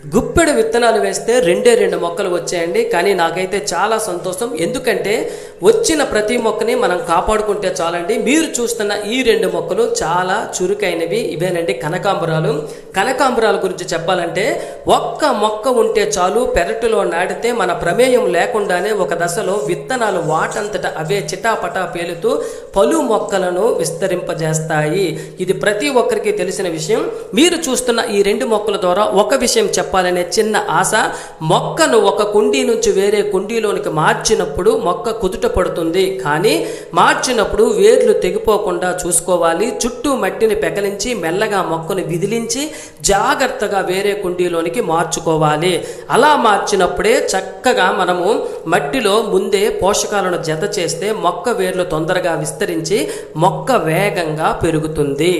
గుప్పెడు విత్తనాలు వేస్తే రెండు మొక్కలు వచ్చాయండి. కానీ నాకైతే చాలా సంతోషం, ఎందుకంటే వచ్చిన ప్రతి మొక్కని మనం కాపాడుకుంటే చాలండి. మీరు చూస్తున్న ఈ 2 మొక్కలు చాలా చురుకైనవి. ఇవేనండి కనకాంబరాలు. కనకాంబరాల గురించి చెప్పాలంటే ఒక్క మొక్క ఉంటే చాలు, పెరటిలో నాటితే మన ప్రమేయం లేకుండానే ఒక దశలో విత్తనాలు వాటంతట అవే చిటాపటా పేలుతూ పలు మొక్కలను విస్తరింపజేస్తాయి. ఇది ప్రతి ఒక్కరికి తెలిసిన విషయం. మీరు చూస్తున్న ఈ 2 మొక్కల ద్వారా ఒక విషయం చెప్పాలనే చిన్న ఆశ. మొక్కను ఒక కుండీ నుంచి వేరే కుండీలోనికి మార్చినప్పుడు మొక్క కుదుట పడుతుంది, కానీ మార్చినప్పుడు వేర్లు తెగిపోకుండా చూసుకోవాలి. చుట్టూ మట్టిని పెకలించి మెల్లగా మొక్కను విదిలించి జాగ్రత్తగా వేరే కుండీలోనికి మార్చుకోవాలి. అలా మార్చినప్పుడే చక్కగా మనము మట్టిలో ముందే పోషకాలను జత చేస్తే మొక్క వేర్లు తొందరగా విస్తరించి మొక్క వేగంగా పెరుగుతుంది.